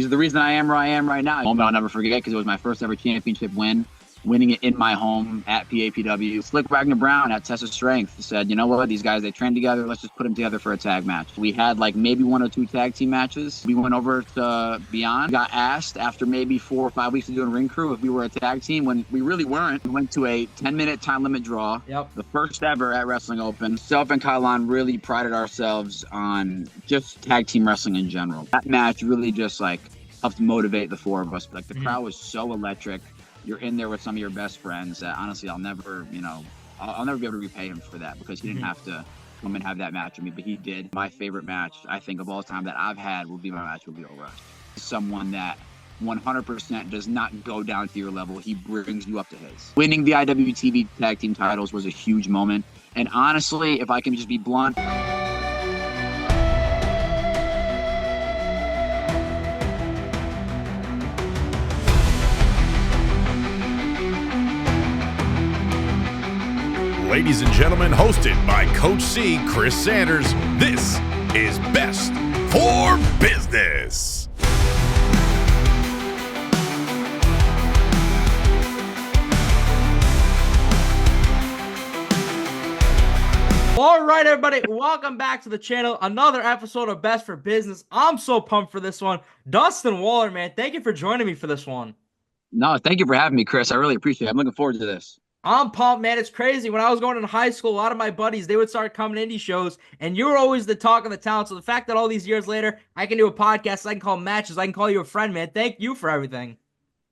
He's the reason I am where I am right now. A moment I'll never forget because it was my first ever championship win. Winning it in my home at PAPW. Slick Wagner Brown at Test of Strength said, you know what, these guys, they train together. Let's just put them together for a tag match. We had like maybe 1 or 2 tag team matches. We went over to Beyond. Got asked after maybe 4 or 5 weeks of doing ring crew if we were a tag team when we really weren't. We went to a 10-minute time limit draw. Yep. The first ever at Wrestling Open. Self and Kylon really prided ourselves on just tag team wrestling in general. That match really just like helped motivate the 4 of us. Like the crowd was so electric. You're in there with some of your best friends that honestly I'll never be able to repay him for that because he didn't have to come and have that match with me, but he did. My favorite match, I think, of all time that I've had will be my match with Lio Rush. Someone that 100% does not go down to your level. He brings you up to his. Winning the IWTV tag team titles was a huge moment. And honestly, if I can just be blunt, Ladies and gentlemen, hosted by Coach C, Chris Sanders, this is Best for Business. All right, everybody, welcome back to the channel. Another episode of Best for Business. I'm so pumped for this one. Dustin Waller, man, thank you for joining me for this one. No, thank you for having me, Chris. I really appreciate it. I'm looking forward to this. I'm pumped, man. It's crazy. When I was going in high school, a lot of my buddies, they would start coming to indie shows, and you were always the talk of the town. So the fact that all these years later, I can do a podcast, I can call matches, I can call you a friend, man. Thank you for everything.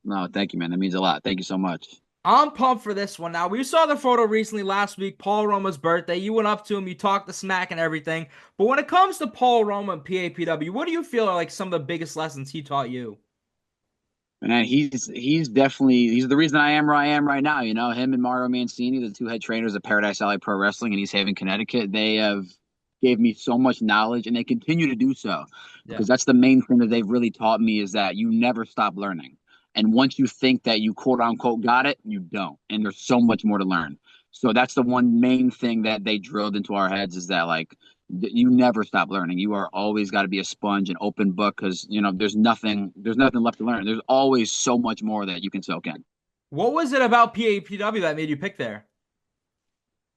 No, thank you, man. That means a lot. Thank you so much. I'm pumped for this one. Now, we saw the photo recently last week, Paul Roma's birthday. You went up to him, you talked the smack and everything. But when it comes to Paul Roma and PAPW, what do you feel are like some of the biggest lessons he taught you? And he's definitely the reason I am where I am right now. You know, him and Mario Mancini, the 2 head trainers of Paradise Alley Pro Wrestling in East Haven, Connecticut, they have gave me so much knowledge, and they continue to do so because that's the main thing that they've really taught me is that you never stop learning. And once you think that you quote unquote got it, you don't, and there's so much more to learn. So that's the one main thing that they drilled into our heads is that like you never stop learning. You are always got to be a sponge, an open book, because you know there's nothing left to learn. There's always so much more that you can soak in. What was it about PAPW that made you pick there?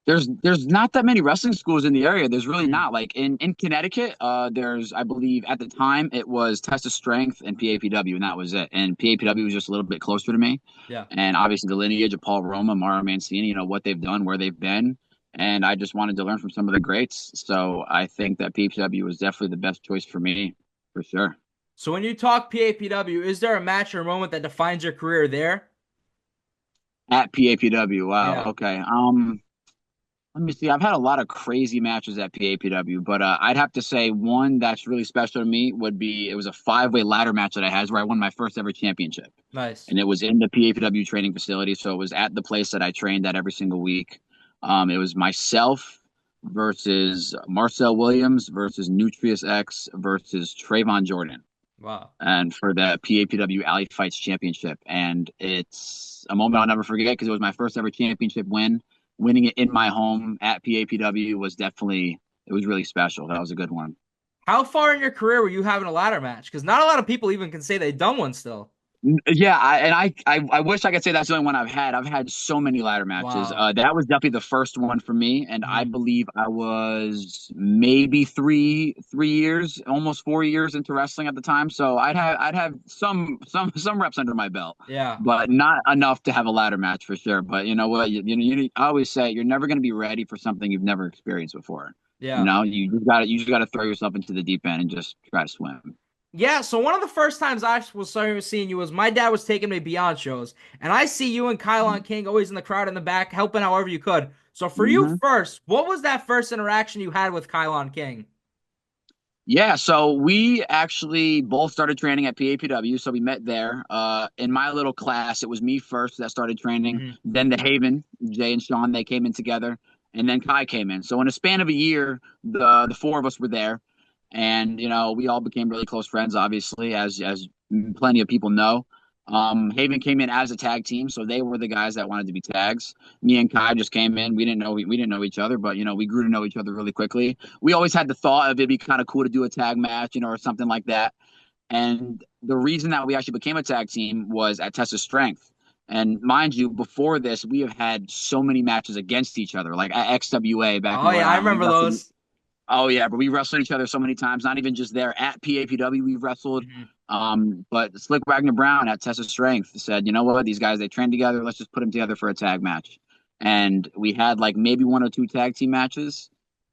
There's not that many wrestling schools in the area. There's really not. Like in Connecticut, there's, I believe at the time it was Test of Strength and PAPW, and that was it. And PAPW was just a little bit closer to me. Yeah. And obviously the lineage of Paul Roma, Mario Mancini, you know what they've done, where they've been. And I just wanted to learn from some of the greats. So I think that PAPW was definitely the best choice for me, for sure. So when you talk PAPW, is there a match or a moment that defines your career there? At PAPW, wow. Yeah. Okay. Let me see. I've had a lot of crazy matches at PAPW, but I'd have to say one that's really special to me would be it was a 5-way ladder match that I had where I won my first ever championship. Nice. And it was in the PAPW training facility, so it was at the place that I trained at every single week. It was myself versus Marcel Williams versus Nutrius X versus Trayvon Jordan. Wow. And for the PAPW Alley Fights Championship. And it's a moment I'll never forget because it was my first ever championship win. Winning it in my home at PAPW was it was really special. That was a good one. How far in your career were you having a ladder match? Because not a lot of people even can say they've done one still. Yeah, I wish I could say that's the only one I've had. I've had so many ladder matches. Wow. That was definitely the first one for me, and I believe I was maybe 3 years, almost 4 years into wrestling at the time. So I'd have some reps under my belt. Yeah, but not enough to have a ladder match for sure. But you know what? I always say you're never going to be ready for something you've never experienced before. Yeah, you know, you just got to throw yourself into the deep end and just try to swim. Yeah, so one of the first times I was seeing you was my dad was taking me Beyond shows, and I see you and Kylon King always in the crowd in the back, helping however you could. So for you first, what was that first interaction you had with Kylon King? Yeah, so we actually both started training at PAPW, so we met there. In my little class, it was me first that started training, then the Haven, Jay and Sean, they came in together, and then Kai came in. So in a span of a year, the 4 of us were there. And, you know, we all became really close friends, obviously, as plenty of people know. Haven came in as a tag team, so they were the guys that wanted to be tags. Me and Kai just came in. We didn't know each other, but, you know, we grew to know each other really quickly. We always had the thought of it'd be kind of cool to do a tag match, you know, or something like that. And the reason that we actually became a tag team was at Test of Strength. And mind you, before this, we have had so many matches against each other, like at XWA back in Oh Rhode yeah, I Island. We remember wrestled. those. Oh yeah, but we wrestled each other so many times. Not even just there at PAPW, we wrestled. Mhm. But Slick Wagner Brown at Test of Strength said, you know what, these guys, they train together. Let's just put them together for a tag match. And we had like maybe one or two tag team matches.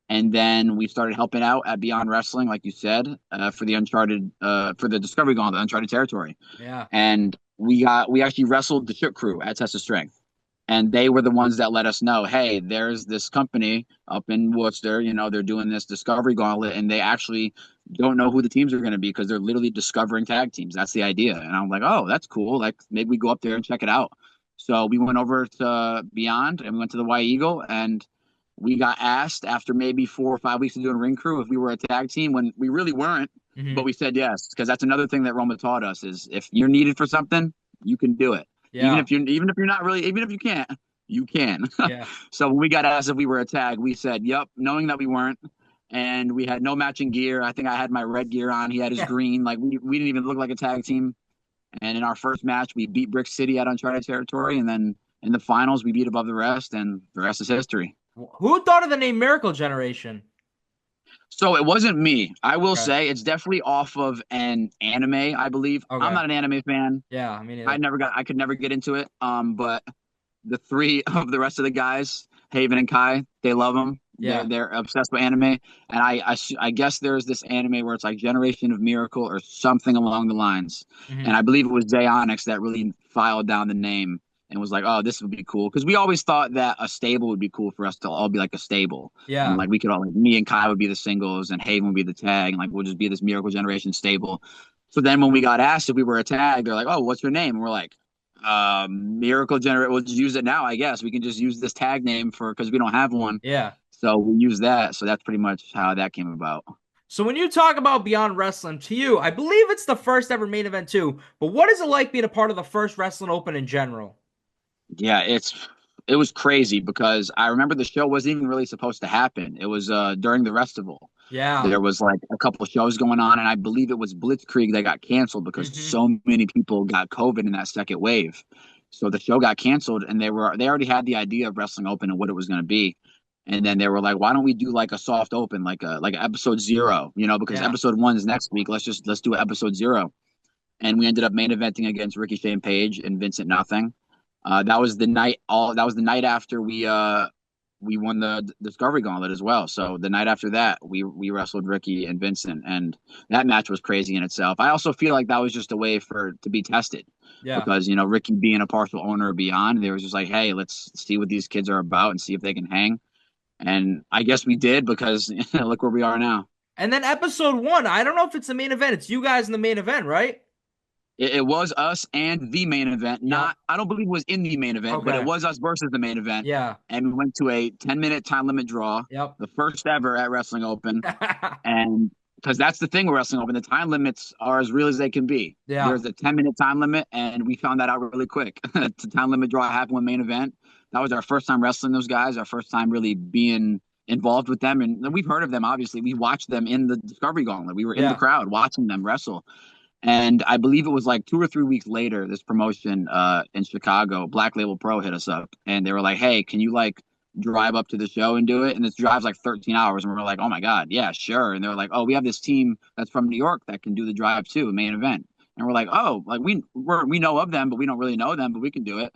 And then we started helping out at Beyond Wrestling, like you said, for the for the Discovery Gauntlet, Uncharted Territory. Yeah. And we actually wrestled the Shook Crew at Test of Strength. And they were the ones that let us know, hey, there's this company up in Worcester, they're doing this Discovery Gauntlet, and they actually don't know who the teams are going to be because they're literally discovering tag teams. That's the idea. And I'm like, oh, that's cool. Like, maybe we go up there and check it out. So we went over to Beyond, and we went to the White Eagle, and we got asked after maybe 4 or 5 weeks of doing ring crew if we were a tag team, when we really weren't, but we said yes, because that's another thing that Roma taught us is if you're needed for something, you can do it. Yeah. Even if you're not really, even if you can't, you can. Yeah. So when we got asked if we were a tag, we said yep, knowing that we weren't. And we had no matching gear. I think I had my red gear on. He had his green. Like we didn't even look like a tag team. And in our first match, we beat Brick City at Uncharted Territory. And then in the finals, we beat Above the Rest, and the rest is history. Who thought of the name Miracle Generation? So it wasn't me. I will say it's definitely off of an anime, I believe. Okay. I'm not an anime fan. Yeah, I mean, I could never get into it. But the three of the rest of the guys, Haven and Kai, they love them. Yeah. They're obsessed with anime. And I guess there's this anime where it's like Generation of Miracle or something along the lines. And I believe it was Onyx that really filed down the name and was like, oh, this would be cool. Because we always thought that a stable would be cool for us to all be like a stable. Yeah. And like we could all, like me and Kai would be the singles and Haven would be the tag. And like we'll just be this Miracle Generation stable. So then when we got asked if we were a tag, they're like, oh, what's your name? And we're like, Miracle Generation. We'll just use it now, I guess. We can just use this tag name because we don't have one. Yeah. So we use that. So that's pretty much how that came about. So when you talk about Beyond Wrestling, to you, I believe it's the first ever main event too. But what is it like being a part of the first Wrestling Open in general? Yeah, it was crazy because I remember the show wasn't even really supposed to happen. It was during the festival. Yeah. There was like a couple of shows going on, and I believe it was Blitzkrieg that got canceled because so many people got COVID in that second wave. So the show got canceled, and they already had the idea of Wrestling Open and what it was going to be. And then they were like, why don't we do like a soft open, like episode 0, because episode 1 is next week. Let's do episode 0. And we ended up main eventing against Ricky Shane Page and Vincent Nothing. That was the night after we won the Discovery Gauntlet as well. So the night after that, we wrestled Ricky and Vincent, and that match was crazy in itself. I also feel like that was just a way to be tested. Yeah. Because, Ricky being a partial owner of Beyond, they was just like, hey, let's see what these kids are about and see if they can hang. And I guess we did, because look where we are now. And then episode 1, I don't know if it's the main event. It's you guys in the main event, right? It was us and the main event. I don't believe it was in the main event, but it was us versus the main event. Yeah. And we went to a 10-minute time limit draw. Yep. The first ever at Wrestling Open. And because that's the thing with Wrestling Open, the time limits are as real as they can be. Yeah. There's a 10-minute time limit, and we found that out really quick. The time limit draw happened with main event. That was our first time wrestling those guys, our first time really being involved with them. And we've heard of them, obviously. We watched them in the Discovery Gauntlet. We were in the crowd watching them wrestle. And I believe it was like 2 or 3 weeks later, this promotion in Chicago, Black Label Pro, hit us up. And they were like, hey, can you like drive up to the show and do it? And this drive's like 13 hours. And we're like, oh my God, yeah, sure. And they're like, oh, we have this team that's from New York that can do the drive too, main event. And we're like, oh, like we know of them, but we don't really know them, but we can do it.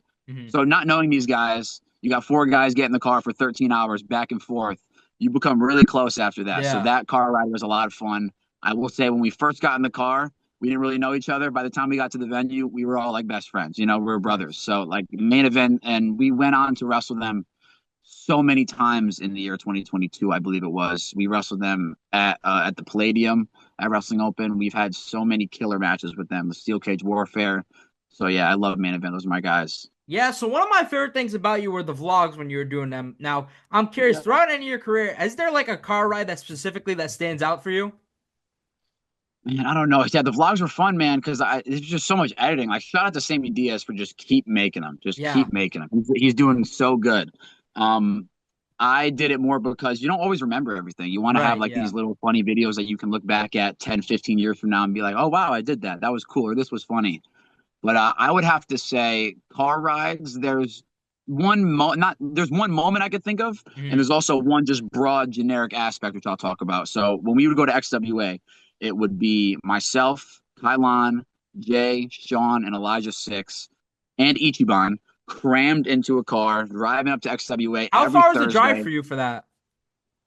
So not knowing these guys, you got 4 guys get in the car for 13 hours back and forth. You become really close after that. So that car ride was a lot of fun. I will say when we first got in the car, we didn't really know each other. By the time we got to the venue, we were all like best friends. We were brothers. So like main event, and we went on to wrestle them so many times in the year 2022, I believe it was. We wrestled them at the Palladium at Wrestling Open. We've had so many killer matches with them, the Steel Cage Warfare. So yeah, I love main event. Those are my guys. Yeah, so one of my favorite things about you were the vlogs when you were doing them. Now, I'm curious, throughout any of your career, is there like a car ride that stands out for you? Man, I don't know. Yeah, the vlogs were fun, man, because it's just so much editing. Like, shout out to Sammy Diaz for just keep making them. Keep making them. He's doing so good. I did it more because you don't always remember everything. You want to have Right, like yeah. these little funny videos that you can look back at 10, 15 years from now and be like, oh, wow, I did that. That was cool. Or this was funny. But I would have to say car rides, there's one moment I could think of, and Mhm. there's also one just broad generic aspect, which I'll talk about. So when we would go to XWA, it would be myself, Kylon, Jay, Sean, and Elijah Six, and Ichiban crammed into a car, driving up to XWA How every far was the drive Thursday. for you for that?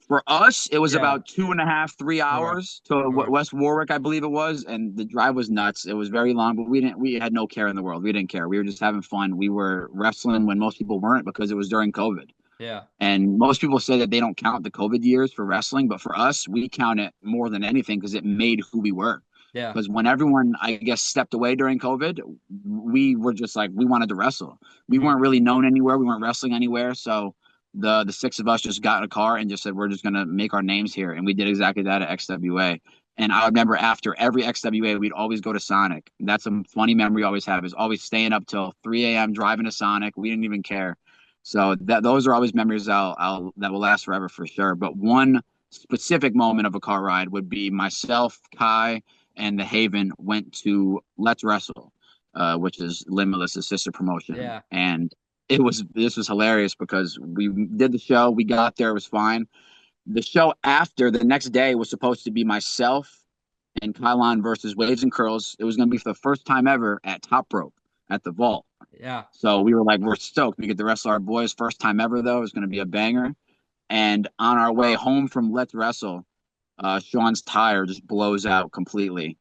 For us, it was Yeah. about 2.5, 3 hours to Okay. West Warwick, I believe it was, and the drive was nuts. It was very long, but we had no care in the world. We didn't care. We were just having fun. We were wrestling when most people weren't because it was during COVID. Yeah. And most people say that they don't count the COVID years for wrestling, but for us, we count it more than anything because it made who we were. Yeah. Because when everyone, I guess, stepped away during COVID, we were just like, we wanted to wrestle. We Mhm. weren't really known anywhere. We weren't wrestling anywhere. So the six of us just got in a car and just said, we're just going to make our names here. And we did exactly that at XWA. And I remember after every XWA, we'd always go to Sonic. That's a funny memory I always have, is always staying up till 3 a.m. driving to Sonic. We didn't even care. So those are always memories that will last forever for sure. But one specific moment of a car ride would be myself, Kai, and the Haven went to Let's Wrestle, which is Limitless' sister promotion. Yeah. And this was hilarious because we did the show, we got there, it was fine. The show after, the next day, was supposed to be myself and Kylon versus Waves and Curls. It was going to be for the first time ever at Top Rope at the Vault. Yeah. So we were like, we're stoked. We get to wrestle our boys. First time ever, though. It's going to be a banger. And on our way home from Let's Wrestle, Sean's tire just blows out completely.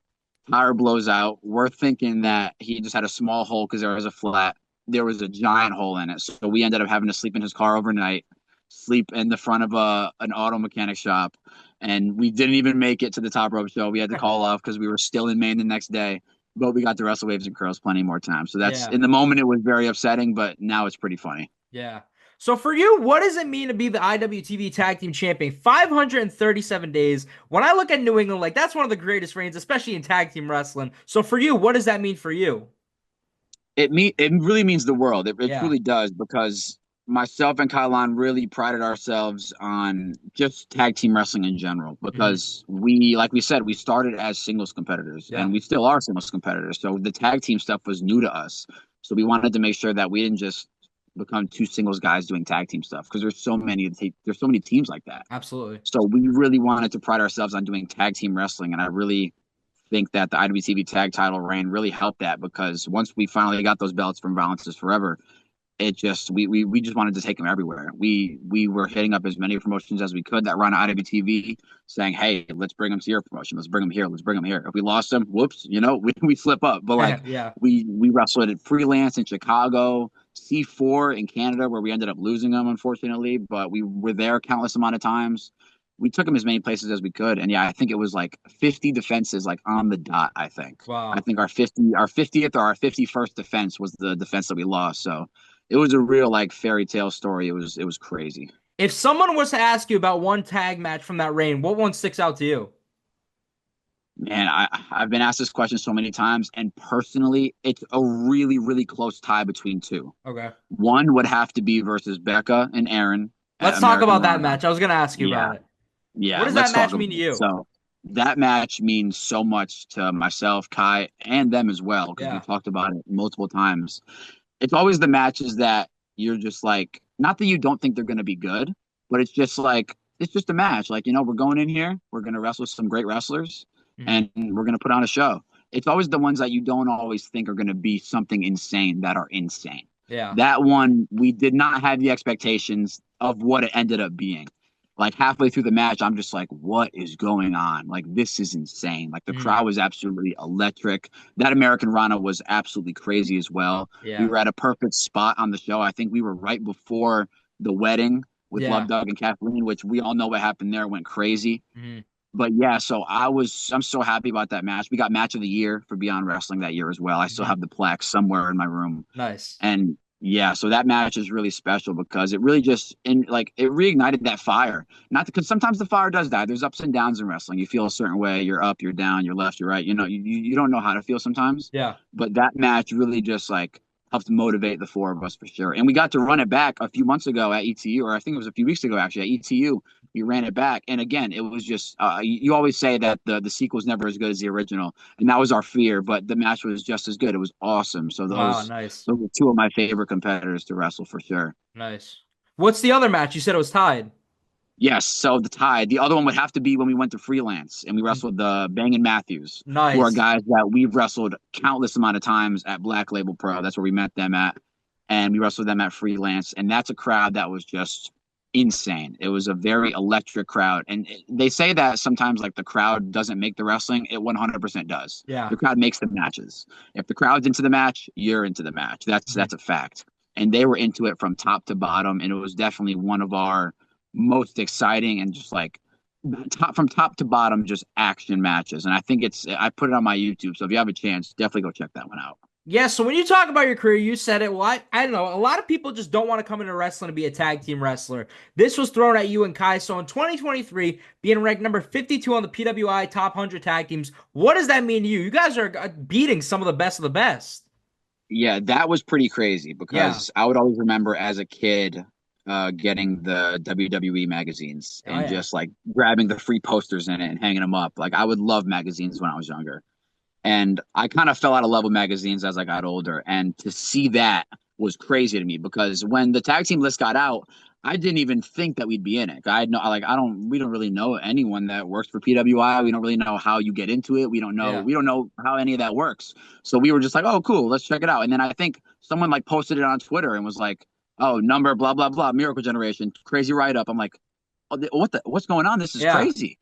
Tire blows out. We're thinking that he just had a small hole because there was a flat. There was a giant hole in it. So we ended up having to sleep in his car overnight, sleep in the front of an auto mechanic shop. And we didn't even make it to the Top Rope show. We had to call off because we were still in Maine the next day. But we got to wrestle Waves and Curls plenty more times. So that's, Yeah. in the moment, it was very upsetting, but now it's pretty funny. Yeah. So for you, what does it mean to be the IWTV Tag Team Champion? 537 days. When I look at New England, like, that's one of the greatest reigns, especially in tag team wrestling. So for you, what does that mean for you? It really means the world. It Yeah. truly does, because myself and Kylon really prided ourselves on just tag team wrestling in general, because like we said, we started as singles competitors, Yeah. and we still are singles competitors. So the tag team stuff was new to us. So we wanted to make sure that we didn't just become two singles guys doing tag team stuff, because there's so many teams like that. Absolutely. So we really wanted to pride ourselves on doing tag team wrestling, and I really think that the IWTV tag title reign really helped that, because once we finally got those belts from Violence is Forever, it just we just wanted to take them everywhere. We were hitting up as many promotions as we could that run IWTV, saying, hey, let's bring them to your promotion, let's bring them here, let's bring them here. If we lost them, whoops, we slip up. But like, Yeah. we wrestled at Freelance in Chicago, C4 in Canada, where we ended up losing them, unfortunately, but we were there countless amount of times. We took them as many places as we could. And yeah, I think it was like 50 defenses, like on the dot, I think. Wow. I think our 50th or our 51st defense was the defense that we lost. So it was a real like fairy tale story. It was crazy. If someone was to ask you about one tag match from that reign, what one sticks out to you? Man, I've been asked this question so many times, and personally, it's a really, really close tie between two. Okay. One would have to be versus Becca and Aaron. Let's talk about that match. I was going to ask you about it. Yeah. What does that match mean to you? So that match means so much to myself, Kai, and them as well, because we talked about it multiple times. It's always the matches that you're just like, not that you don't think they're going to be good, but it's just like, it's just a match. Like, we're going in here, we're going to wrestle some great wrestlers, and we're going to put on a show. It's always the ones that you don't always think are going to be something insane that are insane. Yeah. That one, we did not have the expectations of what it ended up being. Like halfway through the match, I'm just like, what is going on? Like, this is insane. Like, the crowd was absolutely electric. That Americanrana was absolutely crazy as well. Yeah. We were at a perfect spot on the show. I think we were right before the wedding with Love Doug and Kathleen, which we all know what happened there. It went crazy. But yeah, so I'm so happy about that match. We got match of the year for Beyond Wrestling that year as well. I still have the plaque somewhere in my room. Nice. And yeah, so that match is really special because it really just it reignited that fire. Not because sometimes the fire does die. There's ups and downs in wrestling. You feel a certain way, you're up, you're down, you're left, you're right. You don't know how to feel sometimes. Yeah. But that match really just like helped motivate the four of us for sure. And we got to run it back a few months ago at ETU, or I think it was a few weeks ago actually at ETU. We ran it back, and again, it was just you always say that the sequel is never as good as the original, and that was our fear. But the match was just as good. It was awesome. So Wow, nice. those were two of my favorite competitors to wrestle for sure. Nice. What's the other match? You said it was tied. Yes, so the tie. The other one would have to be when we went to Freelance and we wrestled the Bang and Matthews, Nice. who are guys that we've wrestled countless amount of times at Black Label Pro. That's where we met them at, and we wrestled them at Freelance, and that's a crowd that was just insane. It was a very electric crowd, and they say that sometimes like the crowd doesn't make the wrestling. It 100% does. Yeah. The crowd makes the matches. If the crowd's into the match, you're into the match. That's a fact. And they were into it from top to bottom, and it was definitely one of our most exciting and just like from top to bottom, just action matches. And I think I put it on my YouTube. So if you have a chance, definitely go check that one out. Yeah, so when you talk about your career, you said it. Well, I don't know. A lot of people just don't want to come into wrestling to be a tag team wrestler. This was thrown at you and Kai. So in 2023, being ranked number 52 on the PWI top 100 tag teams, what does that mean to you? You guys are beating some of the best. Yeah, that was pretty crazy because I would always remember as a kid getting the WWE magazines and just like grabbing the free posters in it and hanging them up. Like I would love magazines when I was younger. And I kind of fell out of love with magazines as I got older. And to see that was crazy to me because when the tag team list got out, I didn't even think that we'd be in it. We don't really know anyone that works for PWI. We don't really know how you get into it. We don't know how any of that works. So we were just like, oh, cool, let's check it out. And then I think someone like posted it on Twitter and was like, oh, number, blah, blah, blah, Miracle Generation, crazy write-up. I'm like, oh, what's going on? This is crazy.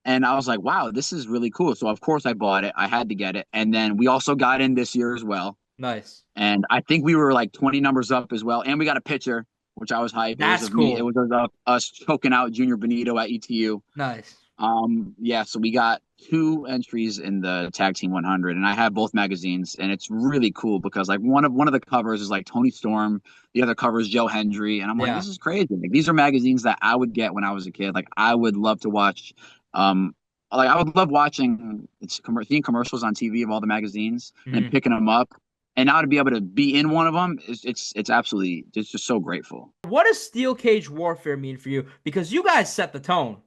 And I was like, wow, this is really cool. So, of course, I bought it. I had to get it. And then we also got in this year as well. Nice. And I think we were like 20 numbers up as well. And we got a picture, which I was hyped. That's cool. It was us choking out Junior Benito at ETU. Nice. So we got 2 entries in the Tag Team 100, and I have both magazines, and it's really cool because like one of the covers is like Tony Storm, the other cover is Joe Hendry, and I'm like, this is crazy. Like these are magazines that I would get when I was a kid. Like I would love to watch. I would love watching seeing commercials on TV of all the magazines and picking them up. And now to be able to be in one of them, it's just so grateful. What does Steel Cage Warfare mean for you? Because you guys set the tone.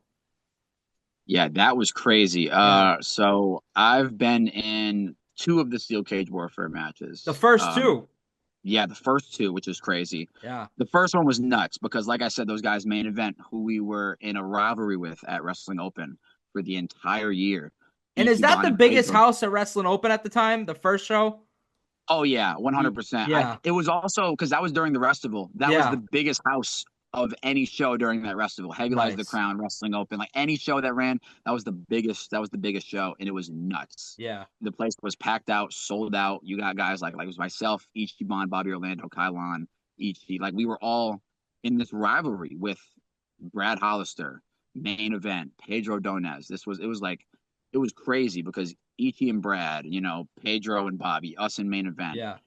Yeah, that was crazy. So I've been in 2 of the Steel Cage Warfare matches. The first 2? Yeah, the first 2, which is crazy. Yeah. The first one was nuts because, like I said, those guys main event who we were in a rivalry with at Wrestling Open for the entire year. And is that the biggest house at Wrestling Open at the time, the first show? Oh, yeah, 100%. Yeah. It was also, because that was during the Festival. That was the biggest house of any show during that Festival. Heavy Lies the Crown, Wrestling Open, like any show that ran, that was the biggest show, and it was nuts. Yeah. The place was packed out, sold out. You got guys like it was myself, Ichiban, Bobby Orlando, Kylon, Ichi. Like we were all in this rivalry with Brad Hollister, main event, Pedro Donez. It was crazy because Ichi and Brad, Pedro and Bobby, us in main event. Yeah.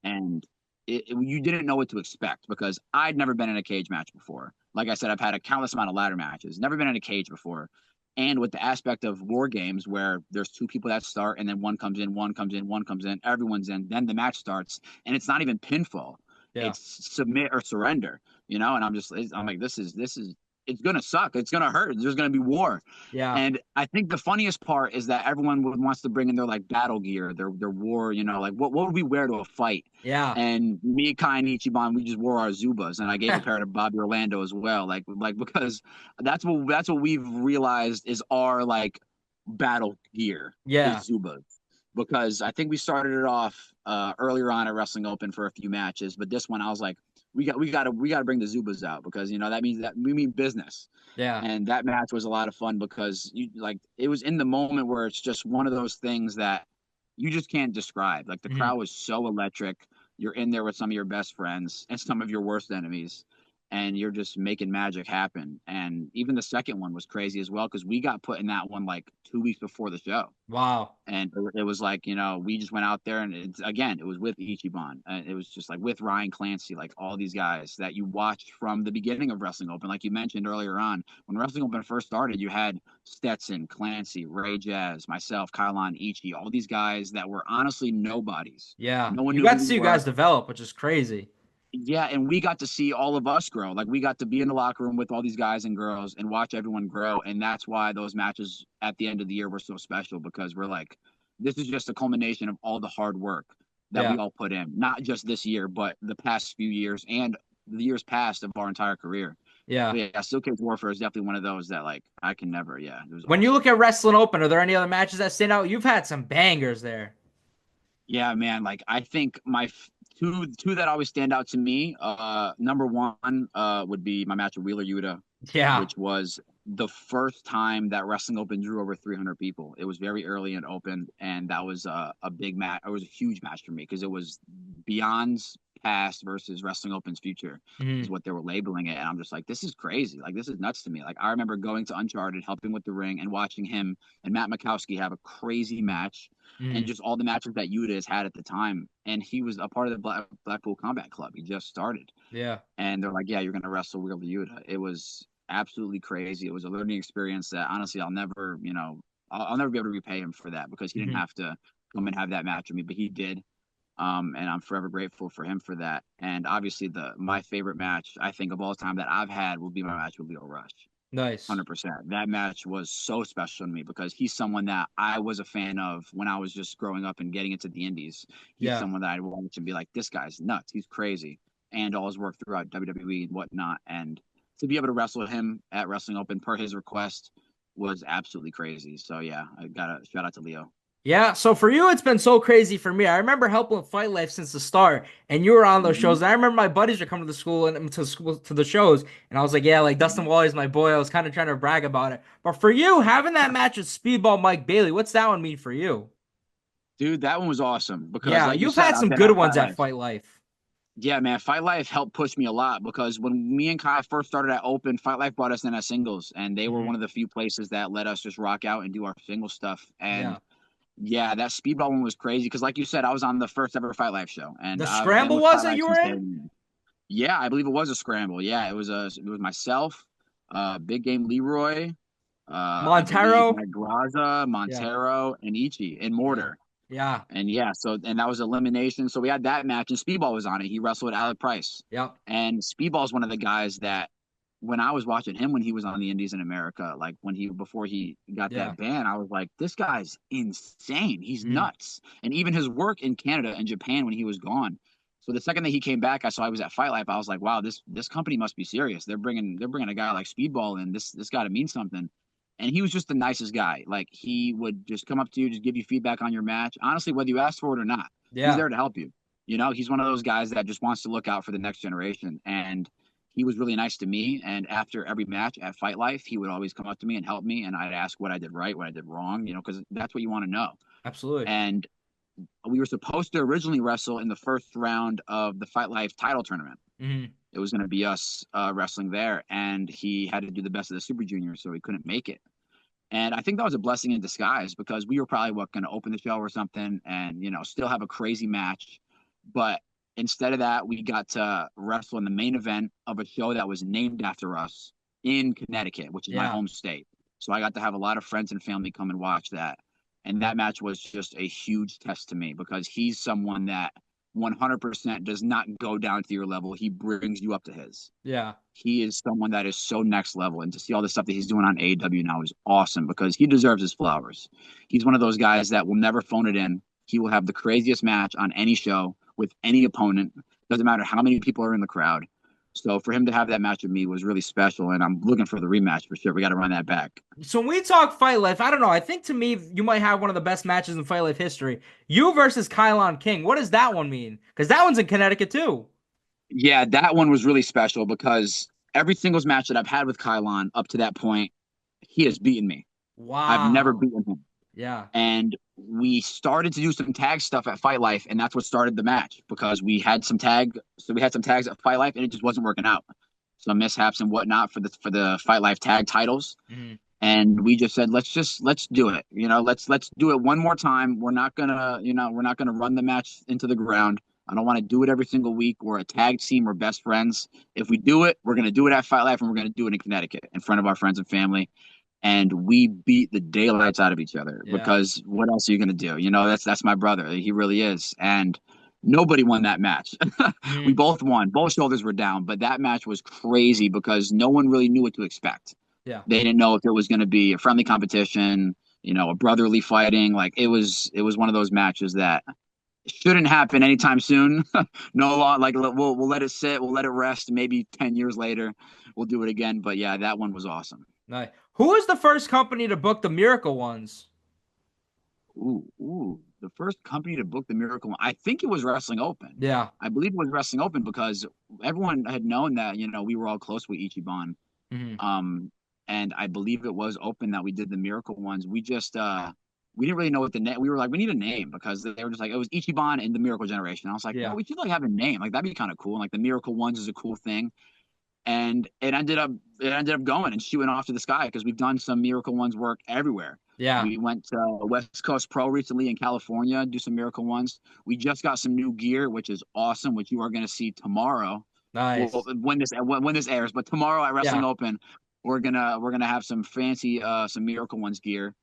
And you didn't know what to expect because I'd never been in a cage match before. Like I said, I've had a countless amount of ladder matches, never been in a cage before. And with the aspect of war games where there's 2 people that start and then one comes in, everyone's in, then the match starts and it's not even pinfall. Yeah. It's submit or surrender, and I'm like, this is it's going to suck. It's going to hurt. There's going to be war. Yeah. And I think the funniest part is that everyone wants to bring in their like battle gear, their war, like what would we wear to a fight? Yeah. And me, Kai, and Ichiban, we just wore our Zubas, and I gave a pair to Bobby Orlando as well. Like because that's what we've realized is our like battle gear. Yeah. Is Zubas. Because I think we started it off earlier on at Wrestling Open for a few matches, but this one I was like, we got to bring the Zubas out because that means that we mean business. Yeah. And that match was a lot of fun because it was in the moment where it's just one of those things that you just can't describe. Like the crowd was so electric. You're in there with some of your best friends and some of your worst enemies. and you're just making magic happen. And even the second one was crazy as well, because we got put in that one like 2 weeks before the show. Wow. And it was like, we just went out there, and it was with Ichiban. And it was just like with Ryan Clancy, like all these guys that you watched from the beginning of Wrestling Open. Like you mentioned earlier on, when Wrestling Open first started, you had Stetson, Clancy, Ray Jazz, myself, Kylon, Ichi, all these guys that were honestly nobodies. Yeah. No one You knew got who to see we you were. guys develop, which is crazy. Yeah, and we got to see all of us grow. Like we got to be in the locker room with all these guys and girls and watch everyone grow. And that's why those matches at the end of the year were so special, because we're like, this is just a culmination of all the hard work that we all put in, not just this year, but the past few years and the years past of our entire career. Yeah. But yeah, Steel Cage Warfare is definitely one of those that like I can never. Yeah. When you look at Wrestling Open, are there any other matches that stand out? You've had some bangers there. Yeah, man. Like I think my two that always stand out to me. Number one would be my match with Wheeler Yuta. Yeah. Which was the first time that Wrestling Open drew over 300 people. It was very early in Open, and that was a big match. It was a huge match for me, because it was Beyond's past versus Wrestling Open's future is what they were labeling it. And I'm just like, this is crazy. Like, this is nuts to me. Like, I remember going to Uncharted, helping with the ring, and watching him and Matt Makowski have a crazy match, and just all the matches that Yuta has had at the time. And he was a part of the Blackpool Combat Club. He just started. Yeah. And they're like, yeah, you're going to wrestle Wheeler Yuta. It was absolutely crazy. It was a learning experience that honestly I'll never be able to repay him for that, because he didn't have to come and have that match with me, but he did. And I'm forever grateful for him for that. And obviously my favorite match I think of all time that I've had will be my match with Lio Rush. Nice. 100%. That match was so special to me, because he's someone that I was a fan of when I was just growing up and getting into the indies. He's someone that I'd watch and be like, this guy's nuts. He's crazy. And all his work throughout WWE and whatnot. And to be able to wrestle him at Wrestling Open per his request was absolutely crazy. So yeah, I got to shout out to Lio. Yeah, so for you, it's been so crazy for me. I remember helping with Fight Life since the start, and you were on those shows. And I remember my buddies would come to the school and to the shows, and I was like, yeah, like Dustin Waller is my boy. I was kind of trying to brag about it. But for you, having that match with Speedball Mike Bailey, what's that one mean for you? Dude, that one was awesome, because like you've had some good ones at Fight Life. Yeah, man, Fight Life helped push me a lot, because when me and Kai first started at Open, Fight Life brought us in as singles, and they were one of the few places that let us just rock out and do our single stuff. And yeah, that Speedball one was crazy, because like you said, I was on the first ever Fight Life show. And the scramble was it you were in? Yeah, I believe it was a scramble. Yeah, it was myself, Big Game Leroy, Montero, Montero, and Ichi and Mortar. Yeah. And and that was elimination. So we had that match, and Speedball was on it. He wrestled Alec Price. Yep. And Speedball's one of the guys that when I was watching him when he was on the Indies in America, like before he got that ban, I was like, this guy's insane. He's nuts. And even his work in Canada and Japan when he was gone. So the second that he came back, I saw he was at Fight Life. I was like, wow, this company must be serious. They're bringing a guy like Speedball in. This got to mean something. And he was just the nicest guy. Like, he would just come up to you, just give you feedback on your match. Honestly, whether you asked for it or not, he's there to help you. He's one of those guys that just wants to look out for the next generation. And he was really nice to me. And after every match at Fight Life, he would always come up to me and help me. And I'd ask what I did right, what I did wrong, because that's what you want to know. Absolutely. And we were supposed to originally wrestle in the first round of the Fight Life title tournament. It was going to be us wrestling there, and he had to do the best of the Super Juniors, so he couldn't make it. And I think that was a blessing in disguise, because we were probably going to open the show or something and, still have a crazy match. But instead of that, we got to wrestle in the main event of a show that was named after us in Connecticut, which is my home state. So I got to have a lot of friends and family come and watch that. And that match was just a huge test to me, because he's someone that 100% does not go down to your level. He brings you up to his. Yeah. He is someone that is so next level. And to see all the stuff that he's doing on AEW now is awesome, because he deserves his flowers. He's one of those guys that will never phone it in. He will have the craziest match on any show with any opponent. Doesn't matter how many people are in the crowd. So for him to have that match with me was really special, and I'm looking for the rematch for sure. We got to run that back. So when we talk Fight Life, I don't know. I think to me, you might have one of the best matches in Fight Life history. You versus Kylon King. What does that one mean? Because that one's in Connecticut too. Yeah, that one was really special, because every singles match that I've had with Kylon up to that point, he has beaten me. Wow. I've never beaten him. Yeah. And we started to do some tag stuff at Fight Life, and that's what started the match, because we had some tags at Fight Life, and it just wasn't working out. some mishaps and whatnot for the Fight Life tag titles. Mm-hmm. And we just said, let's do it. Let's do it one more time. We're not gonna run the match into the ground. I don't want to do it every single week. We're a tag team. We're best friends. If we do it, we're gonna do it at Fight Life, and we're gonna do it in Connecticut in front of our friends and family. And we beat the daylights out of each other because what else are you gonna do? That's my brother. He really is. And nobody won that match. We both won. Both shoulders were down, but that match was crazy because no one really knew what to expect. Yeah. They didn't know if it was going to be a friendly competition, a brotherly fighting. Like it was one of those matches that shouldn't happen anytime soon. No law. Like we'll let it sit. We'll let it rest. Maybe 10 years later, we'll do it again. But yeah, that one was awesome. Nice. Who was the first company to book the Miracle ones? Ooh. The first company to book the Miracle one. I think it was Wrestling Open. Yeah. I believe it was Wrestling Open because everyone had known that, we were all close with Ichiban. Mm-hmm. And I believe it was Open that we did the Miracle ones. We just we didn't really know what the name. We were like, we need a name because they were just like, it was Ichiban and the Miracle Generation. I was like, well, we should have a name. Like that'd be kind of cool. Like the Miracle ones is a cool thing. And it ended up going and shooting off to the sky because we've done some Miracle ones work everywhere. Yeah. We went to West Coast Pro recently in California, do some Miracle ones. We just got some new gear, which is awesome, which you are going to see tomorrow. Nice. Well, when this airs, but tomorrow at Wrestling Open, we're gonna have some fancy some Miracle Ones gear,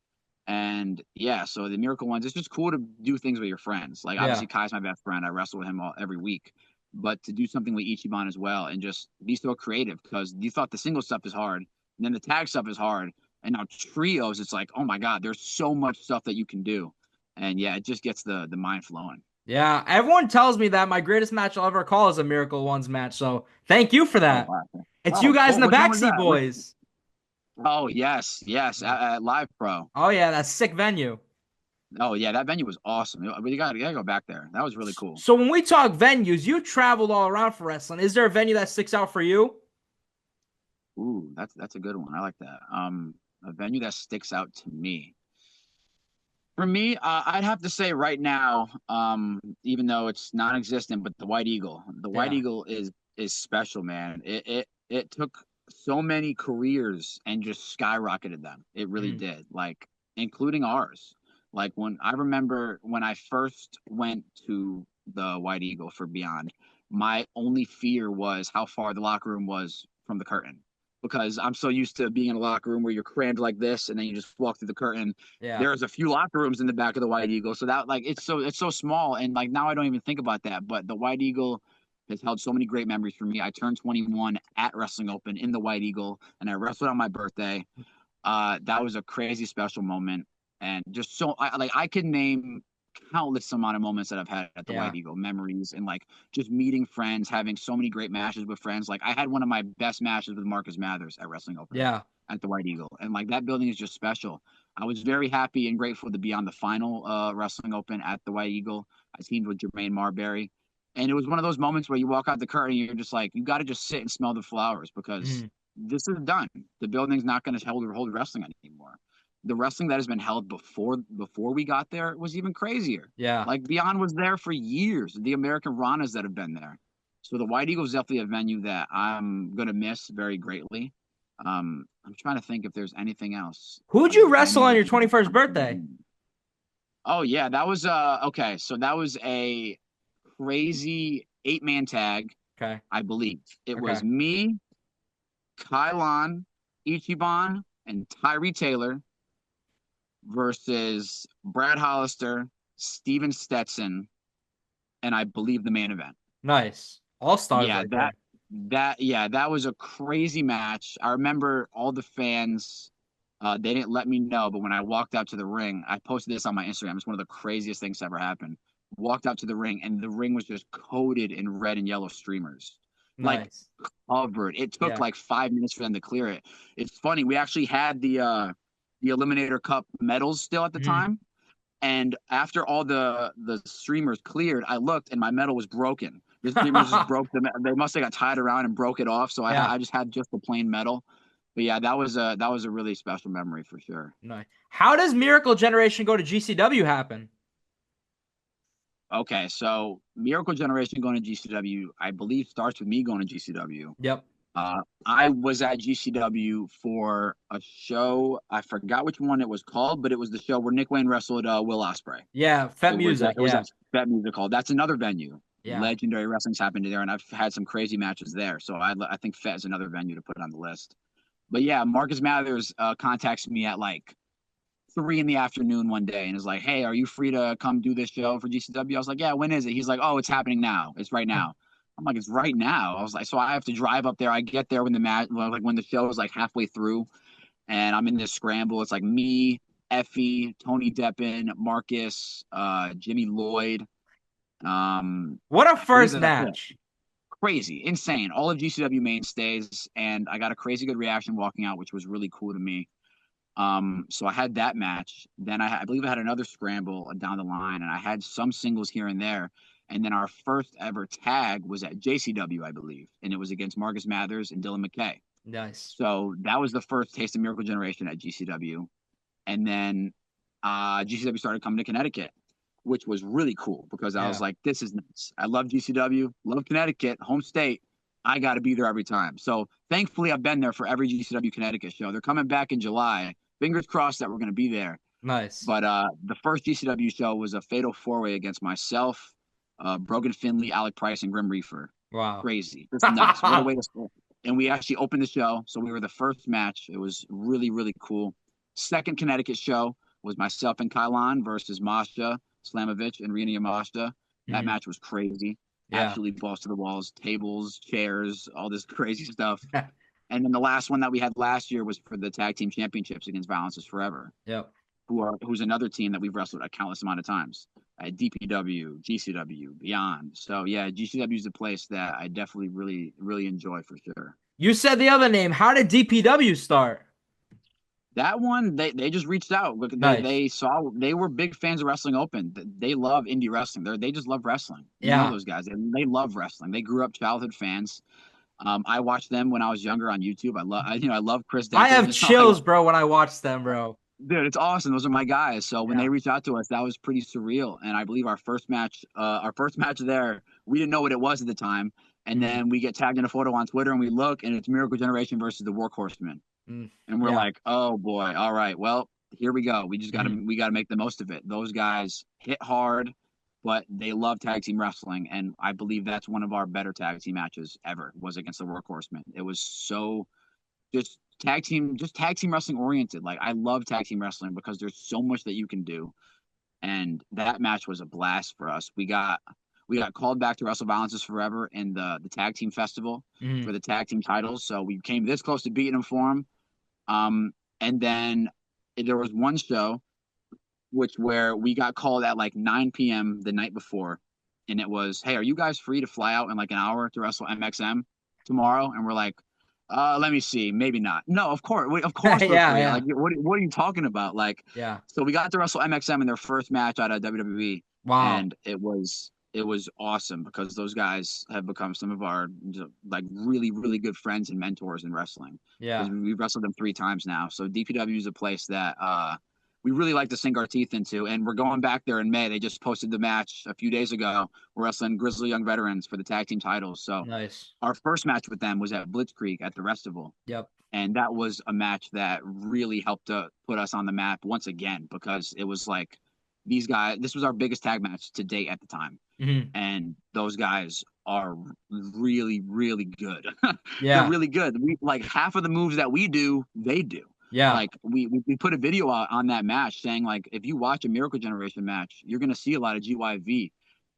and so the Miracle Ones. It's just cool to do things with your friends. Like obviously Kai's my best friend. I wrestle with him every week, but to do something with Ichiban as well and just be so creative because you thought the single stuff is hard, and then the tag stuff is hard, and now trios. It's like, oh my god, there's so much stuff that you can do, and it just gets the mind flowing. Yeah, everyone tells me that my greatest match I'll ever call is a Miracle Ones match. So thank you for that. Oh, wow. It's you guys in the Backseat Boys. Oh yes, at Live Pro. Oh yeah, that's sick venue. Oh yeah, that venue was awesome. You gotta go back there. That was really cool. So when we talk venues, you traveled all around for wrestling. Is there a venue that sticks out for you? Ooh, that's a good one. I like that. A venue that sticks out to me. For me, I'd have to say right now, even though it's non-existent, but the White Eagle. The White Eagle is special, man. It took so many careers and just skyrocketed them. It really did, like including ours. Like when I remember when I first went to the White Eagle for Beyond, my only fear was how far the locker room was from the curtain. Because I'm so used to being in a locker room where you're crammed like this and then you just walk through the curtain. Yeah. There's a few locker rooms in the back of the White Eagle. So that it's so small. And like now I don't even think about that. But the White Eagle has held so many great memories for me. I turned 21 at Wrestling Open in the White Eagle and I wrestled on my birthday. That was a crazy special moment. And just so I could name countless amount of moments that I've had at the White Eagle, memories and like just meeting friends, having so many great matches with friends. Like I had one of my best matches with Marcus Mathers at Wrestling Open at the White Eagle. And like that building is just special. I was very happy and grateful to be on the final Wrestling Open at the White Eagle. I teamed with Jermaine Marbury. And it was one of those moments where you walk out the curtain and you're just like, you got to just sit and smell the flowers because this is done. The building's not going to hold wrestling anymore. The wrestling that has been held before we got there was even crazier. Yeah. Like Beyond was there for years. The Americanranas that have been there. So the White Eagle is definitely a venue that I'm going to miss very greatly. I'm trying to think if there's anything else. Who'd you wrestle on your 21st birthday? Oh yeah, that was okay. So that was a crazy 8-man tag. Okay. I believe it was me, Kylon, Ichiban, and Tyree Taylor versus Brad Hollister, Steven Stetson, and I believe the main event. Nice. All-stars. Yeah, that was a crazy match. I remember all the fans, they didn't let me know, but when I walked out to the ring, I posted this on my Instagram. It's one of the craziest things that ever happened. Walked out to the ring, and the ring was just coated in red and yellow streamers. Nice. Like covered. It took like 5 minutes for them to clear it. It's funny. We actually had the Eliminator Cup medals still at the time. And after all the streamers cleared, I looked and my medal was broken. The streamers just broke them. They must have got tied around and broke it off. So I just had just the plain medal. But yeah, that was a really special memory for sure. Nice. How does Miracle Generation go to GCW happen? Okay, so Miracle Generation going to GCW, I believe, starts with me going to GCW. Yep. I was at GCW for a show. I forgot which one it was called, but it was the show where Nick Wayne wrestled Will Ospreay. Yeah, Fet Music. It was at Fet Music Hall. That's another venue. Yeah. Legendary wrestling's happened there, and I've had some crazy matches there. So I think Fet is another venue to put on the list. But yeah, Marcus Mathers contacts me at like 3 p.m. one day and is like, "Hey, are you free to come do this show for GCW?" I was like, "Yeah, when is it?" He's like, "Oh, it's happening now. It's right now." I'm like, "It's right now." I was like, so I have to drive up there. I get there when when the show is like halfway through, and I'm in this scramble. It's like me, Effie, Tony Deppen, Marcus, Jimmy Lloyd. What a first match. Crazy, insane. All of GCW mainstays, and I got a crazy good reaction walking out, which was really cool to me. So I had that match. Then I believe I had another scramble down the line, and I had some singles here and there. And then our first ever tag was at JCW, I believe, and it was against Marcus Mathers and Dylan McKay. Nice. So that was the first taste of Miracle Generation at GCW. And then GCW started coming to Connecticut, which was really cool because I was like, this is nice. I love GCW, love Connecticut, home state. I got to be there every time. So thankfully, I've been there for every GCW Connecticut show. They're coming back in July. Fingers crossed that we're going to be there. Nice. But the first GCW show was a fatal 4-way against myself, Brogan Finley, Alec Price, and Grim Reefer. Wow. Crazy. It's nuts. What a way to start. And we actually opened the show. So we were the first match. It was really, really cool. Second Connecticut show was myself and Kylon versus Masha Slamovich and Rina Yamashita. That match was crazy. Yeah. Absolutely balls to the walls, tables, chairs, all this crazy stuff. And then the last one that we had last year was for the tag team championships against Violence is Forever. Yep. Who's another team that we've wrestled a countless amount of times at DPW, GCW, beyond. So yeah, GCW is a place that I definitely really, really enjoy for sure. You said the other name. How did DPW start? That one, they just reached out. They were big fans of Wrestling Open. They love indie wrestling. They just love wrestling. You know those guys. They love wrestling. They grew up childhood fans. I watched them when I was younger on YouTube. I love Chris Denton. I have chills, bro, when I watch them, bro. Dude, it's awesome. Those are my guys. So when they reached out to us, that was pretty surreal. And I believe our first match there, we didn't know what it was at the time. And then we get tagged in a photo on Twitter and we look and it's Miracle Generation versus the Workhorsemen. And we're like, oh boy, all right, well, here we go. We just gotta make the most of it. Those guys hit hard, but they love tag team wrestling, and I believe that's one of our better tag team matches ever was against the Workhorsemen. It was so just tag team wrestling oriented. Like I love tag team wrestling because there's so much that you can do, and that match was a blast for us. We got called back to Wrestle Violence is Forever in the tag team festival for the tag team titles, so we came this close to beating them for them. And then there was one show where we got called at like 9 p.m. the night before, and it was, hey, are you guys free to fly out in like an hour to wrestle MXM tomorrow? And we're like, let me see, maybe not. No, of course we're free. Like, what are you talking about? Like, so we got to wrestle MXM in their first match out of WWE. Wow. And it was awesome because those guys have become some of our like really, really good friends and mentors in wrestling. Yeah. We've wrestled them 3 times now. So DPW is a place that we really like to sink our teeth into. And we're going back there in May. They just posted the match a few days ago. We're wrestling Grizzly Young Veterans for the tag team titles. So nice. Our first match with them was at Blitzkrieg at the Festival. Yep. And that was a match that really helped to put us on the map once again, because it was like these guys, this was our biggest tag match to date at the time. And those guys are really, really good. They're really good. We like half of the moves that we do, they do. Yeah. Like we put a video out on that match saying like, if you watch a Miracle Generation match, you're going to see a lot of GYV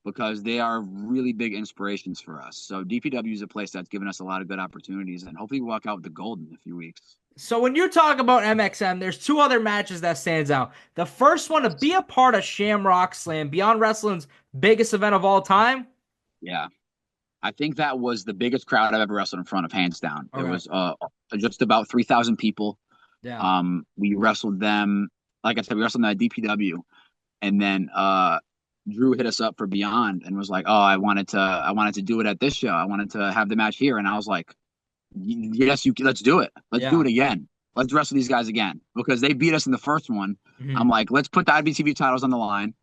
because they are really big inspirations for us. So DPW is a place that's given us a lot of good opportunities, and hopefully we walk out with the gold in a few weeks. So when you talk about MXM, there's 2 other matches that stands out. The first one, to be a part of Shamrock Slam, Beyond Wrestling's biggest event of all time. Yeah. I think that was the biggest crowd I've ever wrestled in front of, hands down. Okay. It was just about 3,000 people. Yeah. We wrestled them, like I said, we wrestled them at DPW, and then Drew hit us up for Beyond and was like, "Oh, I wanted to do it at this show. I wanted to have the match here." And I was like, "Yes, let's do it. Let's do it again. Let's wrestle these guys again because they beat us in the first one." I'm like, "Let's put the IWTV titles on the line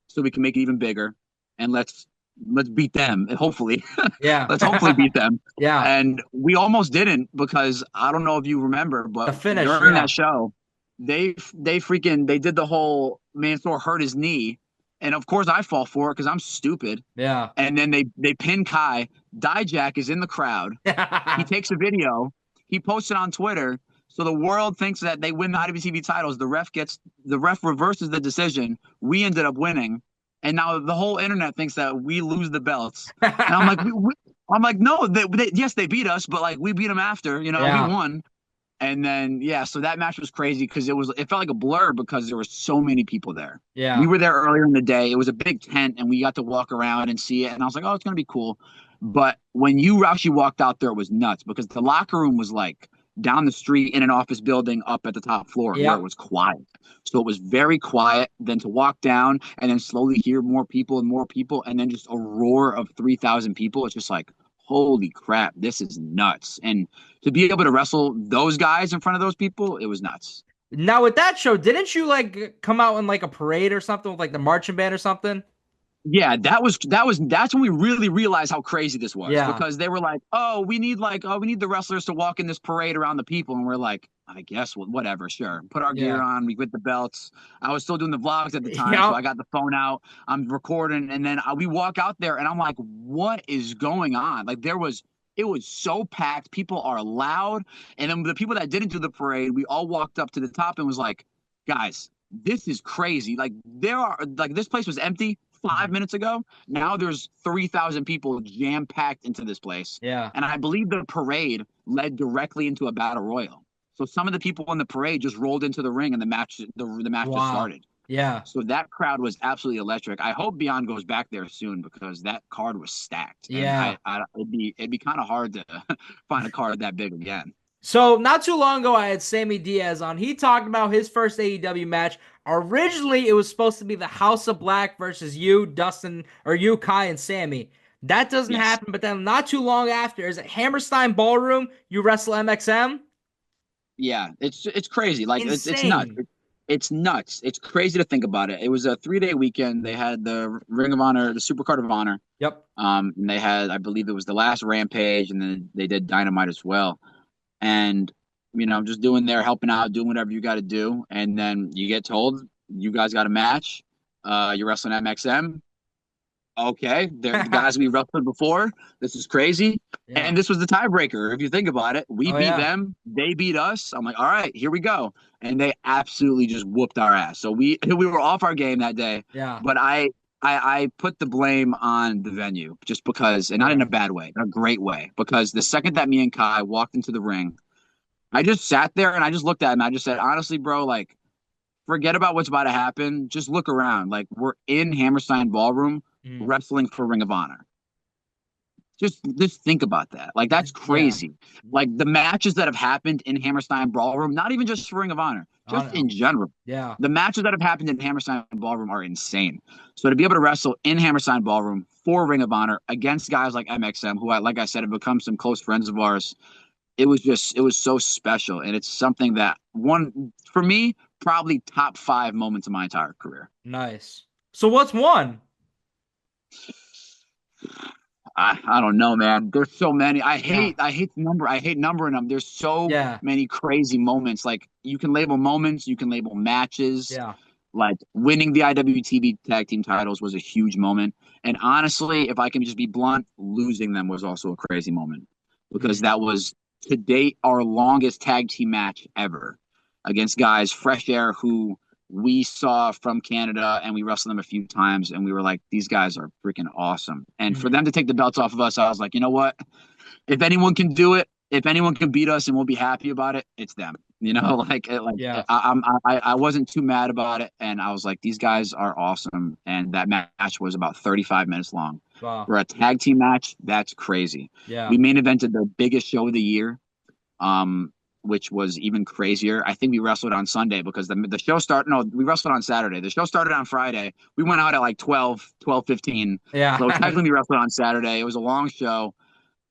so we can make it even bigger, and let's let's beat them. Hopefully, Yeah. let's hopefully beat them. Yeah. And we almost didn't because I don't know if you remember, The but finish. during Yeah. that show, they did the whole Mansoor hurt his knee, and of course I fall for it because I'm stupid. Yeah. And then they pin Kai. Dijak is in the crowd. He takes a video. He posts it on Twitter. So the world thinks that they win the IWTV titles. The ref reverses the decision. We ended up winning, and now the whole internet thinks that we lose the belts. And I'm like, I'm like, no, yes, they beat us, but like we beat them after. You know, Yeah. we won. And then so that match was crazy because it felt like a blur because there were so many people there. Yeah. We were there earlier in the day. It was a big tent, and we got to walk around and see it. And I was like, oh, it's gonna be cool. But when you actually walked out there, it was nuts because the locker room was like down the street in an office building up at the top floor where it was quiet. So it was very quiet. Then to walk down and then slowly hear more people and then just a roar of 3,000 people. It's just like, holy crap, this is nuts. And to be able to wrestle those guys in front of those people, it was nuts. Now with that show, didn't you like come out in like a parade or something with like the marching band or something? Yeah, that's when we really realized how crazy this was. Yeah. Because they were like, we need the wrestlers to walk in this parade around the people, and we're like, I guess whatever, sure. Put our gear on, we get the belts. I was still doing the vlogs at the time, so I got the phone out. I'm recording, and then we walk out there, and I'm like, what is going on? Like it was so packed. People are loud, and then the people that didn't do the parade, we all walked up to the top and was like, guys, this is crazy. Like this place was empty 5 minutes ago. Now there's 3,000 people jam packed into this place. Yeah. And I believe the parade led directly into a battle royal. So some of the people in the parade just rolled into the ring and the match just started. Yeah. So that crowd was absolutely electric. I hope Beyond goes back there soon because that card was stacked. Yeah. And it'd be kind of hard to find a card that big again. So not too long ago, I had Sammy Diaz on. He talked about his first AEW match. Originally, it was supposed to be the House of Black versus you, Dustin, or you, Kai, and Sammy. That doesn't happen, but then not too long after, is it Hammerstein Ballroom? You wrestle MXM? Yeah, it's crazy. Like it's nuts. It's nuts. It's crazy to think about it. It was a 3-day weekend. They had the Ring of Honor, the Supercard of Honor. Yep. And they had, I believe it was the last Rampage, and then they did Dynamite as well. And, just doing there, helping out, doing whatever you got to do. And then you get told, you guys got a match. You're wrestling MXM. Okay. They're the guys we wrestled before. This is crazy. Yeah. And this was the tiebreaker. If you think about it, we beat them. They beat us. I'm like, all right, here we go. And they absolutely just whooped our ass. So we were off our game that day. Yeah. But I put the blame on the venue just because, and not in a bad way, in a great way, because the second that me and Kai walked into the ring, I just sat there and I just looked at him. I just said, honestly, bro, like, forget about what's about to happen. Just look around. Like, we're in Hammerstein Ballroom wrestling for Ring of Honor. Just think about that. Like, that's crazy. Yeah. Like, the matches that have happened in Hammerstein Ballroom, not even just for Ring of Honor, just in general. Yeah. The matches that have happened in Hammerstein Ballroom are insane. So to be able to wrestle in Hammerstein Ballroom for Ring of Honor against guys like MXM, who, like I said, have become some close friends of ours, it was so special. And it's something that, for me, probably top 5 moments of my entire career. Nice. So what's one? I don't know, man. There's so many. I hate numbering them. There's so many crazy moments. Like, you can label moments, you can label matches. Yeah. Like, winning the IWTV tag team titles was a huge moment. And honestly, if I can just be blunt, losing them was also a crazy moment, because that was, to date, our longest tag team match ever against guys Fresh Air, who we saw from Canada, and we wrestled them a few times, and we were like, these guys are freaking awesome. And for them to take the belts off of us, I was like, you know what? If anyone can do it, if anyone can beat us and we'll be happy about it, it's them. I wasn't too mad about it, and I was like, these guys are awesome. And that match was about 35 minutes long. Wow. For a tag team match, that's crazy. Yeah. We main evented the biggest show of the year, which was even crazier. I think we wrestled on Sunday because the show started. No, we wrestled on Saturday. The show started on Friday. We went out at like 12:15. Yeah. So technically we wrestled on Saturday. It was a long show,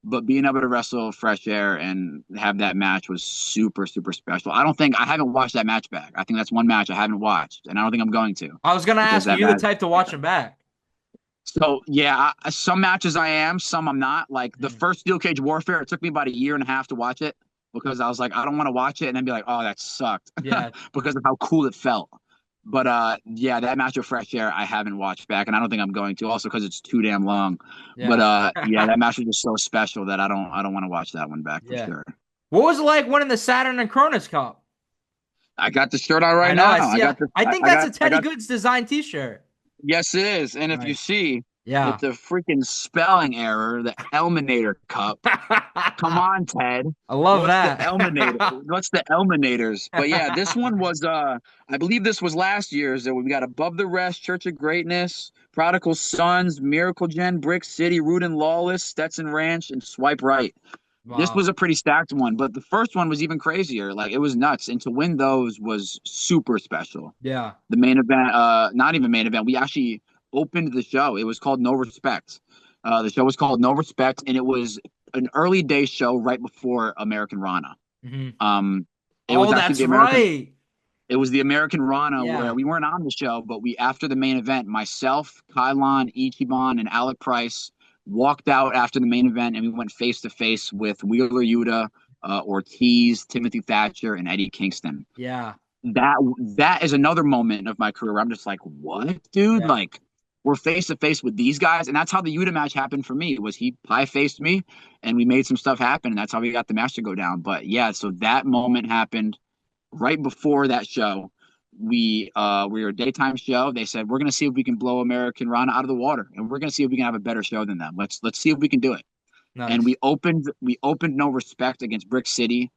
but being able to wrestle Fresh Air and have that match was super, super special. I haven't watched that match back. I think that's one match I haven't watched, and I don't think I'm going to. I was going to ask, are you the type to watch it back? So yeah, some matches I am, some I'm not. Like the Mm. first Steel Cage Warfare, it took me about a year and a half to watch it because I was like, I don't want to watch it and then be like, oh, that sucked Yeah, because of how cool it felt. But yeah, that match of Fresh Air I haven't watched back, and I don't think I'm going to, also because it's too damn long. But yeah, yeah, that match was just so special that I don't want to watch that one back for yeah. sure. What was it like winning the Saturn and Kronos Cup? I got the shirt on I right know. now. I see. I think that's a I Teddy got. Goods design T-shirt. Yes, it is. And if you Nice. see, Yeah. it's a freaking spelling error. The Eliminator Cup. Come I on, Ted. love What's the that. Eliminator? What's the Eliminators? But yeah, this one was I believe this was last year's. That we got Above the Rest, Church of Greatness, Prodigal Sons, Miracle Gen, Brick City, Rude and Lawless, Stetson Ranch, and Swipe Right. This was Wow. a pretty stacked one, but the first one was even crazier. Like it was nuts. And to win those was super special. Yeah. The main event, not even main event, we actually opened the show. It was called No Respect. The show was called No Respect, and it was an early day show right before Americanrana. Hmm. It was Oh, actually that's the American. right. It was the Americanrana where Yeah. we weren't on the show, but we after the main event, myself, Kylon, Ichiban, and Alec Price walked out after the main event, and we went face to face with Wheeler Yuta, Ortiz, Timothy Thatcher, and Eddie Kingston. Yeah. That is another moment of my career where I'm just like, what, dude? Yeah. Like, we're face to face with these guys, and that's how the Yuta match happened for me. Was he pie faced me, and we made some stuff happen, and that's how we got the match to go down. But yeah, so that moment happened right before that show. We were a daytime show. They said we're gonna see if we can blow Americanrana out of the water, and we're gonna see if we can have a better show than them. Let's see if we can do it. And Nice. we opened No Respect against Brick City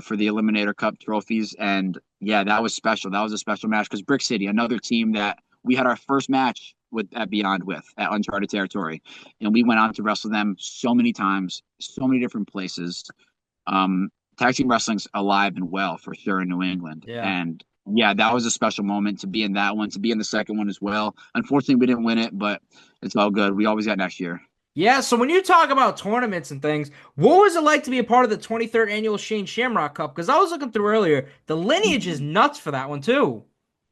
for the Eliminator Cup trophies, and yeah, that was special. That was a special match because Brick City, another team that we had our first match with at Beyond with at Uncharted Territory, and we went on to wrestle them so many times, so many different places. Tag team wrestling's alive and well for sure in New England, Yeah. and yeah, that was a special moment to be in that one, to be in the second one as well. Unfortunately, we didn't win it, but it's all good. We always got next year. Yeah, so when you talk about tournaments and things, what was it like to be a part of the 23rd annual Shane Shamrock Cup? Because I was looking through earlier, the lineage is nuts for that one too.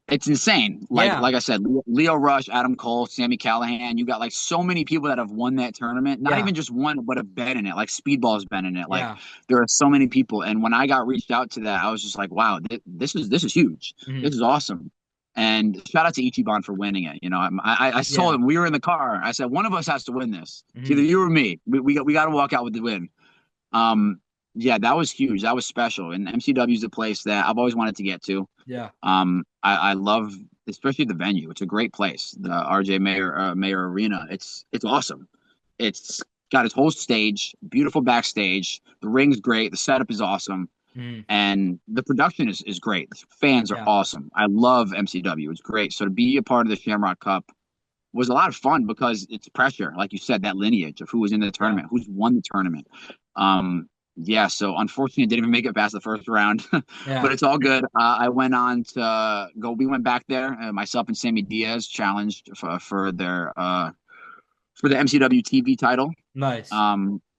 It's insane. Yeah, Like I said, Lio Rush, Adam Cole, Sammy Callahan. You got like so many people that have won that tournament. Not yeah, even just won, but have been in it. Like Speedball has been in it. Like yeah. there are so many people. And when I got reached out to that, I was just like, wow, this is huge. Mhm. This is awesome. And shout out to Ichiban for winning it. You know, I Yeah. told him we were in the car. I said one of us has to win this. It's either Mhm. you or me. We got to walk out with the win. Um, yeah, that was huge. That was special. And MCW is a place that I've always wanted to get to. Yeah, I love especially the venue. It's a great place. The RJ Mayer Arena. It's awesome. It's got its whole stage, beautiful backstage. The ring's great. The setup is awesome, mhm. and the production is great. The fans are Yeah, awesome. I love MCW. It's great. So to be a part of the Shamrock Cup was a lot of fun because it's pressure, like you said, that lineage of who was in the yeah, tournament, who's won the tournament. Yeah, so unfortunately, I didn't even make it past the first round, yeah. but it's all good. I went on to go. We went back there. Myself and Sammy Diaz challenged for the MCW TV title. Nice.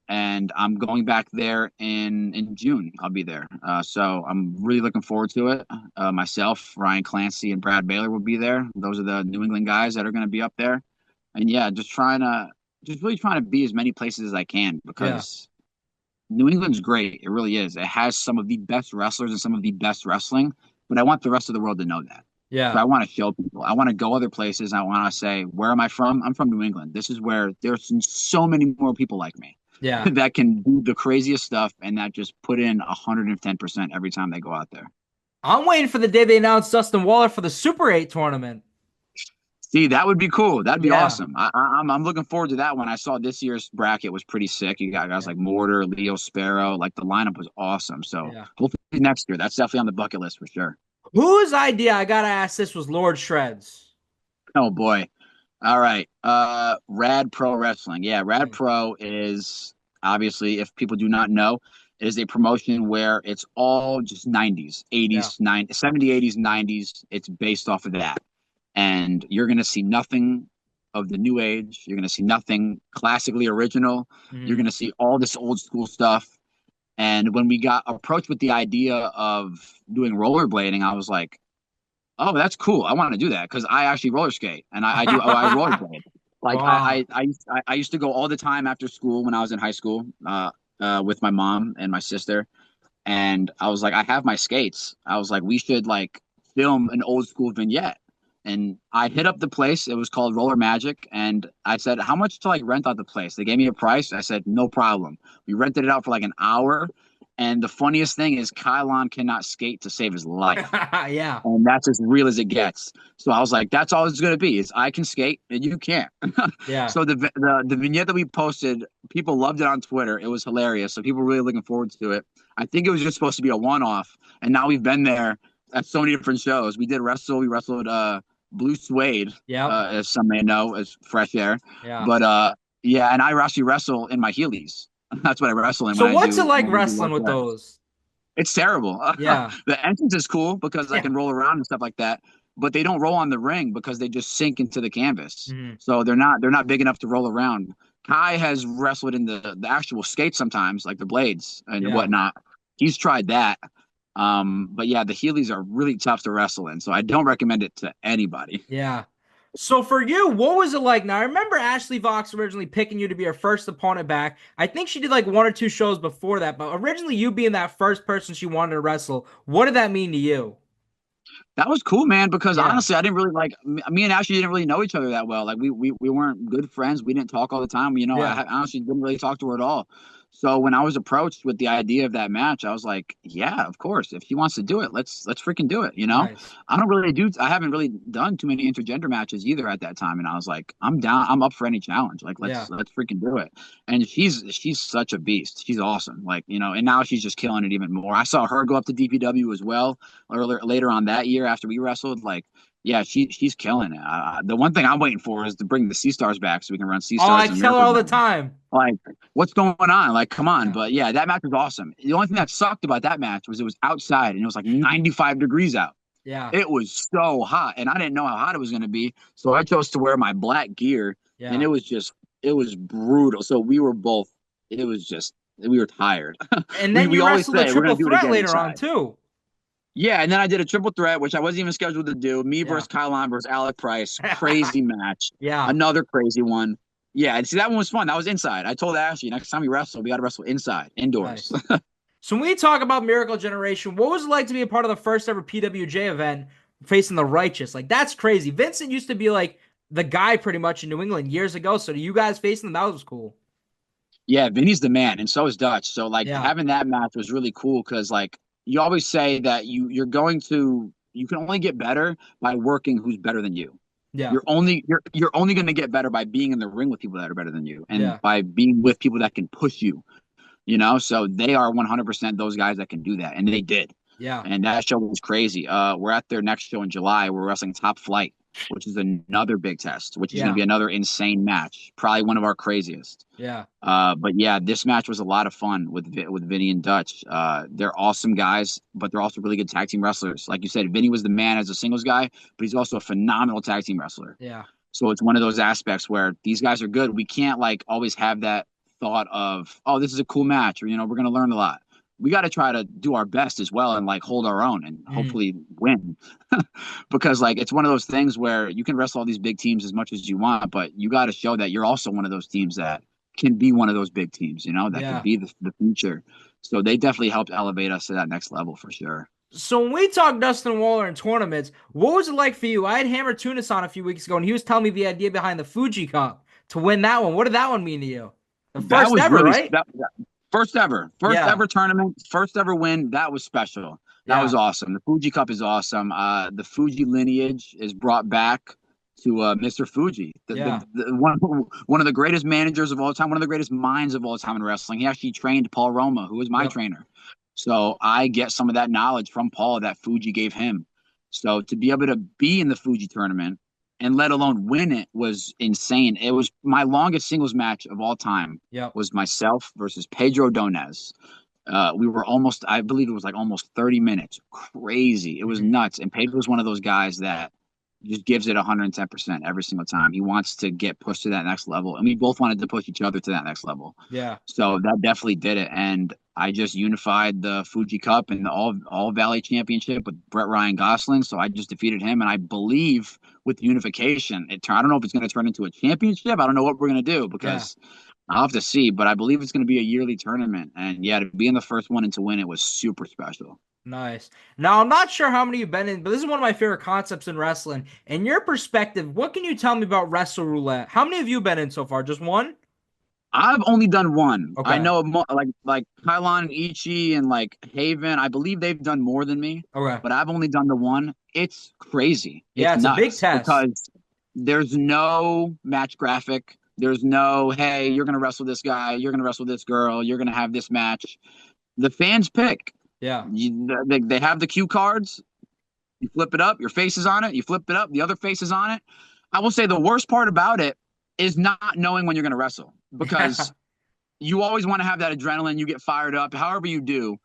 And I'm going back there in June. I'll be there. So I'm really looking forward to it. Myself, Ryan Clancy, and Brad Baylor will be there. Those are the New England guys that are going to be up there. And yeah, just really trying to be as many places as I can Yeah, because New England's great. It really is. It has some of the best wrestlers and some of the best wrestling, but I want the rest of the world to know that. So yeah, I want to show people. I want to go other places. I want to say, where am I from? I'm from New England. This is where there's so many more people like me yeah. that can do the craziest stuff and that just put in 110% every time they go out there. I'm waiting for the day they announce Dustin Waller for the Super 8 tournament. See, that would be cool. That'd be Yeah, awesome. I'm looking forward to that one. I saw this year's bracket was pretty sick. You got guys yeah, like Mortar, Leo Sparrow. Like the lineup was awesome. So yeah. hopefully next year, that's definitely on the bucket list for sure. Whose idea, I gotta ask this, was Lord Shreddz? Oh boy. All right. Rad Pro Wrestling. Yeah, Rad Mm. Pro is obviously, if people do not know, it is a promotion where it's all just 90s, Yeah, 80s, 90s, 70s, 80s, 90s. It's based off of that. And you're going to see nothing of the new age. You're going to see nothing classically original. You're mhm. going to see all this old school stuff. And when we got approached with the idea of doing rollerblading, I was like, oh, that's cool. I want to do that because I actually roller skate and I rollerblade. Like Wow. I used to go all the time after school when I was in high school, with my mom and my sister. And I was like, I have my skates. I was like, we should like film an old school vignette. And I hit up the place. It was called Roller Magic. And I said, how much to like rent out the place? They gave me a price. I said, no problem. We rented it out for like an hour. And the funniest thing is Kylon cannot skate to save his life. Yeah. And that's as real as it gets. So I was like, that's all it's gonna be. Is I can skate and you can't. Yeah. So the vignette that we posted, people loved it on Twitter. It was hilarious. So people were really looking forward to it. I think it was just supposed to be a one-off, and now we've been there at so many different shows. We wrestled Blue Suede, Yeah. as some may know, as Fresh Air. Yeah. But yeah, and I actually wrestle in my Heelys. That's what I wrestle in So when I what's do it like when we do wrestling with workouts. those? It's terrible. Yeah. The entrance is cool because I Yeah. can roll around and stuff like that, but they don't roll on the ring because they just sink into the canvas. Mhm. So they're not big enough to roll around. Kai has wrestled in the actual skates sometimes, like the blades and Yeah. whatnot. He's tried that. But yeah, the Heelys are really tough to wrestle in, so I don't recommend it to anybody. Yeah. So for you, what was it like? Now, I remember Ashley Vox originally picking you to be her first opponent back. I think she did like 1 or 2 shows before that, but originally you being that first person she wanted to wrestle, what did that mean to you? That was cool, man, because Yeah. honestly, I didn't really like me and Ashley didn't really know each other that well. Like we weren't good friends. We didn't talk all the time. Yeah. I honestly didn't really talk to her at all. So when I was approached with the idea of that match, I was like, yeah, of course. If she wants to do it, let's freaking do it, Nice. I haven't really done too many intergender matches either at that time. And I was like, I'm down, I'm up for any challenge. Like Yeah. let's freaking do it. And she's such a beast. She's awesome. Like, and now she's just killing it even more. I saw her go up to DPW as well later on that year after we wrestled. Like, yeah, she's killing it. The one thing I'm waiting for is to bring the Sea Stars back so we can run Sea Oh, Stars. I and tell her Miracles all the match. time. Like, what's going on? Like, come on. Yeah. But yeah, that match was awesome. The only thing that sucked about that match was it was outside and it was like 95 degrees out. Yeah. It was so hot, and I didn't know how hot it was going to be. So I chose to wear my black gear, and Yeah. it was brutal. So we were both, we were tired. And then we you always wrestled a say we're triple going to do it threat again later on inside. too. Yeah, and then I did a triple threat, which I wasn't even scheduled to do. Me Yeah. versus Kylon versus Alec Price. Crazy match. Yeah. Another crazy one. Yeah, and see, that one was fun. That was inside. I told Ashley, next time we wrestle, we got to wrestle inside, indoors. Nice. So when we talk about Miracle Generation, what was it like to be a part of the first ever PWJ event facing the Righteous? Like, that's crazy. Vincent used to be like the guy pretty much in New England years ago. So you guys facing them, that was cool. Yeah, Vinny's the man, and so is Dutch. So like Yeah. having that match was really cool because like you always say that you can only get better by working who's better than you. Yeah. You're only going to get better by being in the ring with people that are better than you and Yeah. by being with people that can push you. So they are 100% those guys that can do that, and they did. Yeah. And that show was crazy. We're at their next show in July. We're wrestling Top Flight, which is another big test, which is going to be another insane match, probably one of our craziest. Yeah. But yeah, this match was a lot of fun with Vinny and Dutch. They're awesome guys, but they're also really good tag team wrestlers. Like you said, Vinny was the man as a singles guy, but he's also a phenomenal tag team wrestler. Yeah. So it's one of those aspects where these guys are good. We can't like always have that thought of, oh, this is a cool match, or we're going to learn a lot. We got to try to do our best as well and like hold our own and hopefully win. Because like it's one of those things where you can wrestle all these big teams as much as you want, but you got to show that you're also one of those teams that can be one of those big teams, that can be the future. So they definitely helped elevate us to that next level for sure. So when we talk Dustin Waller in tournaments, what was it like for you? I had Hammer Tunis on a few weeks ago, and he was telling me the idea behind the Fuji Cup to win that one. What did that one mean to you? The first ever, right? First ever tournament, first ever win. That was special. That was awesome. The Fuji Cup is awesome. The Fuji lineage is brought back to Mr. Fuji, one of the greatest managers of all time, one of the greatest minds of all time in wrestling. He actually trained Paul Roma, who was my trainer. So I get some of that knowledge from Paul that Fuji gave him. So to be able to be in the Fuji tournament and let alone win it was insane. It was my longest singles match of all time. Was myself versus Pedro Donez. We were I believe it was like almost 30 minutes. Crazy. It was nuts. And Pedro was one of those guys that just gives it 110% every single time. He wants to get pushed to that next level. And we both wanted to push each other to that next level. Yeah. So that definitely did it. And I just unified the Fuji Cup and the All Valley Championship with Brett Ryan Gosling. So I just defeated him, and I believe with unification, I don't know if it's going to turn into a championship. I don't know what we're going to do because I'll have to see. But I believe it's going to be a yearly tournament, and yeah, to be in the first one and to win it was super special. Nice. Now, I'm not sure how many you've been in, but this is one of my favorite concepts in wrestling. In your perspective, what can you tell me about WrestleRoulette? How many have you been in so far? Just one? I've only done one. Okay. I know like Kylon and Ichi and like Haven. I believe they've done more than me. Okay. But I've only done the one. It's crazy. Yeah, it's a big test because there's no match graphic. There's no, hey, you're gonna wrestle this guy. You're gonna wrestle this girl. You're gonna have this match. The fans pick. Yeah. They have the cue cards. You flip it up. Your face is on it. You flip it up. The other face is on it. I will say the worst part about it is not knowing when you're gonna wrestle. Because you always want to have that adrenaline. You get fired up. However you do,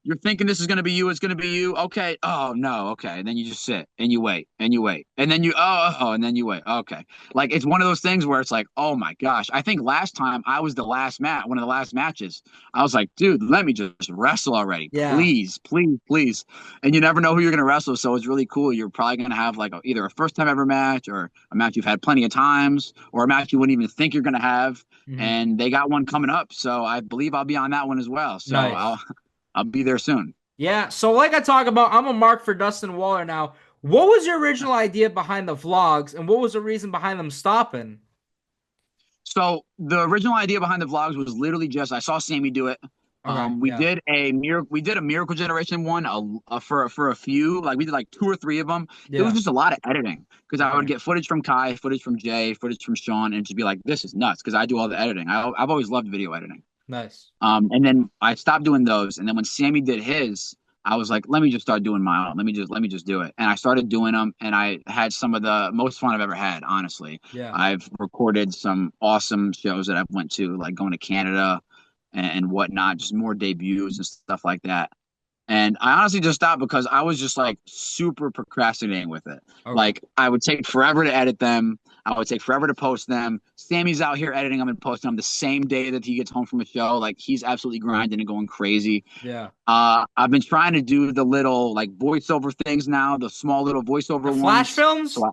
you're thinking this is going to be you. It's going to be you. Okay. Oh, no. Okay. And then you just sit and you wait and you wait. And then and then you wait. Okay. Like, it's one of those things where it's like, oh my gosh. I think last time I was one of the last matches. I was like, dude, let me just wrestle already. Yeah. Please, please, please. And you never know who you're going to wrestle. So it's really cool. You're probably going to have like either a first time ever match or a match you've had plenty of times or a match you wouldn't even think you're going to have. Mm-hmm. And they got one coming up. So I believe I'll be on that one as well. So nice. I'll be there soon. Yeah, so like I talk about, I'm a mark for Dustin Waller now. What was your original idea behind the vlogs, and what was the reason behind them stopping? So the original idea behind the vlogs was literally just I saw Sammy do it. We did a Miracle Generation one for a few, like we did like 2 or 3 of them. Yeah. It was just a lot of editing because I would get footage from Kai, footage from Jay, footage from Sean, and just be like, this is nuts because I do all the editing. I've always loved video editing. Nice. And then I stopped doing those, and then when Sammy did his, I was like, let me just start doing my own. Let me just do it. And I started doing them, and I had some of the most fun I've ever had, honestly. Yeah. I've recorded some awesome shows that I've went to, like going to Canada and whatnot, just more debuts and stuff like that. And I honestly just stopped because I was just like super procrastinating with it. Okay. Like I would take forever to edit them. I would take forever to post them. Sammy's out here editing them and posting them the same day that he gets home from a show. Like he's absolutely grinding and going crazy. Yeah. I've been trying to do the little like voiceover things now, the small little voiceover ones. Flash films? So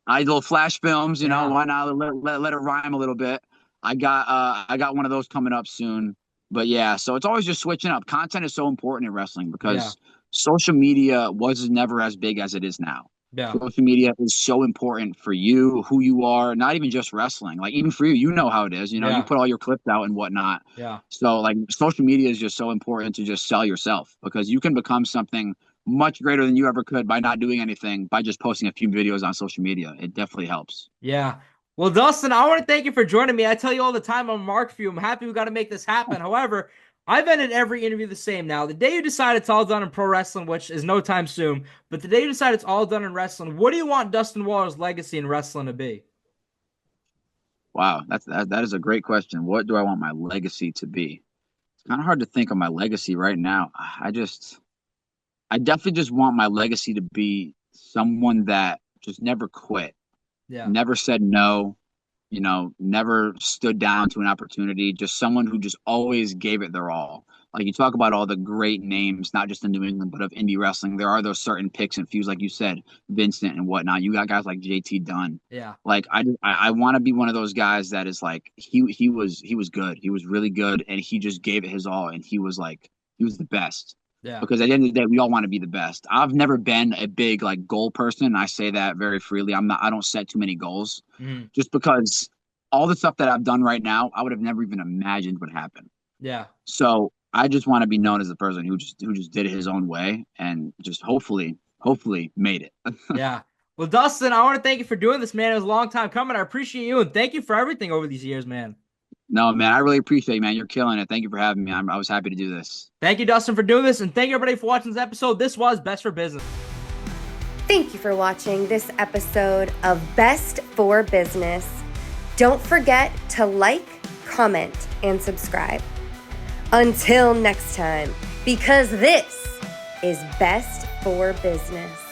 I little flash films, you know, why not let it rhyme a little bit. I got one of those coming up soon. But yeah, so it's always just switching up. Content is so important in wrestling because social media was never as big as it is now. Yeah. Social media is so important for you, who you are, not even just wrestling. Like even for you, you know how it is. You know, you put all your clips out and whatnot. Yeah. So like social media is just so important to just sell yourself because you can become something much greater than you ever could by not doing anything, by just posting a few videos on social media. It definitely helps. Yeah. Well, Dustin, I want to thank you for joining me. I tell you all the time I'm marked for you. I'm happy we got to make this happen. However, I've ended every interview the same now. The day you decide it's all done in pro wrestling, which is no time soon, but the day you decide it's all done in wrestling, what do you want Dustin Waller's legacy in wrestling to be? Wow, that is a great question. What do I want my legacy to be? It's kind of hard to think of my legacy right now. I definitely just want my legacy to be someone that just never quit. Yeah. Never said no, you know, never stood down to an opportunity, just someone who just always gave it their all. Like you talk about all the great names, not just in New England, but of indie wrestling. There are those certain picks and feuds, like you said, Vincent and whatnot. You got guys like JT Dunn. Yeah. Like I want to be one of those guys that is like, he was good. He was really good. And he just gave it his all. And he was the best. Yeah. Because at the end of the day, we all want to be the best. I've never been a big like goal person. I say that very freely. I don't set too many goals just because all the stuff that I've done right now, I would have never even imagined would happen. Yeah. So I just want to be known as a person who just did it his own way and just hopefully made it. Yeah. Well, Dustin, I want to thank you for doing this, man. It was a long time coming. I appreciate you and thank you for everything over these years, man. No, man, I really appreciate it, man. You're killing it. Thank you for having me. I was happy to do this. Thank you, Dustin, for doing this, and thank you, everybody, for watching this episode. This was Best for Business. Thank you for watching this episode of Best for Business. Don't forget to like, comment, and subscribe. Until next time, because this is Best for Business.